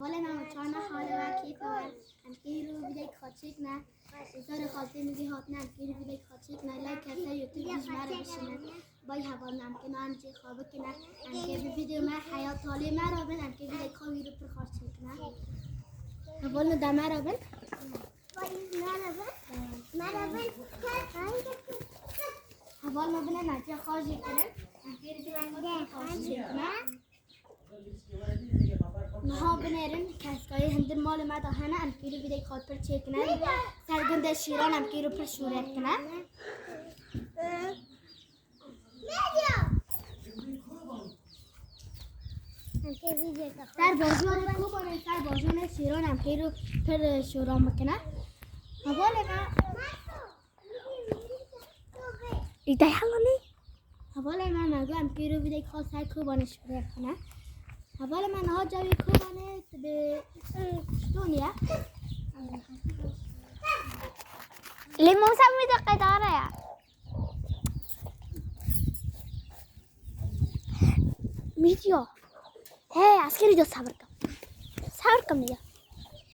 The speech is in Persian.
ولا ما مطعنا حالا كيف وان كيرو بداية خاطشنا إذا خاطين دي هاتنا كيرو بداية خاطشنا لا كذا يوتيوب جمارة بشنا باي هبالنا أمكن أنتي خابكنا أمكن فيديو ما حياة طالي ما رابن أمكن بداية خويرو برخاطشنا هبالنا ده ما رابن ما رابن هبالنا بنا ناتي خاجي كنا أمكن بداية خاطشنا نها بنرن كاسكاي هندر مال ما دهنا أمكيرو بدي خاطر تشيكنا سرگند شيران أمكيرو برشورت كنا سر بازار خوب آن سر بازار شیران أمكيرو پر شورام مكنا هباله ما إيدي حلالي هباله ما مگو أمكيرو بدي خاطر سر خوب آن شورت كنا هباله ما نها جاوی خوب آن به دنیا اللي مو مسوي دقة دارة يا فيديو هي عسكري جو صبر كم يا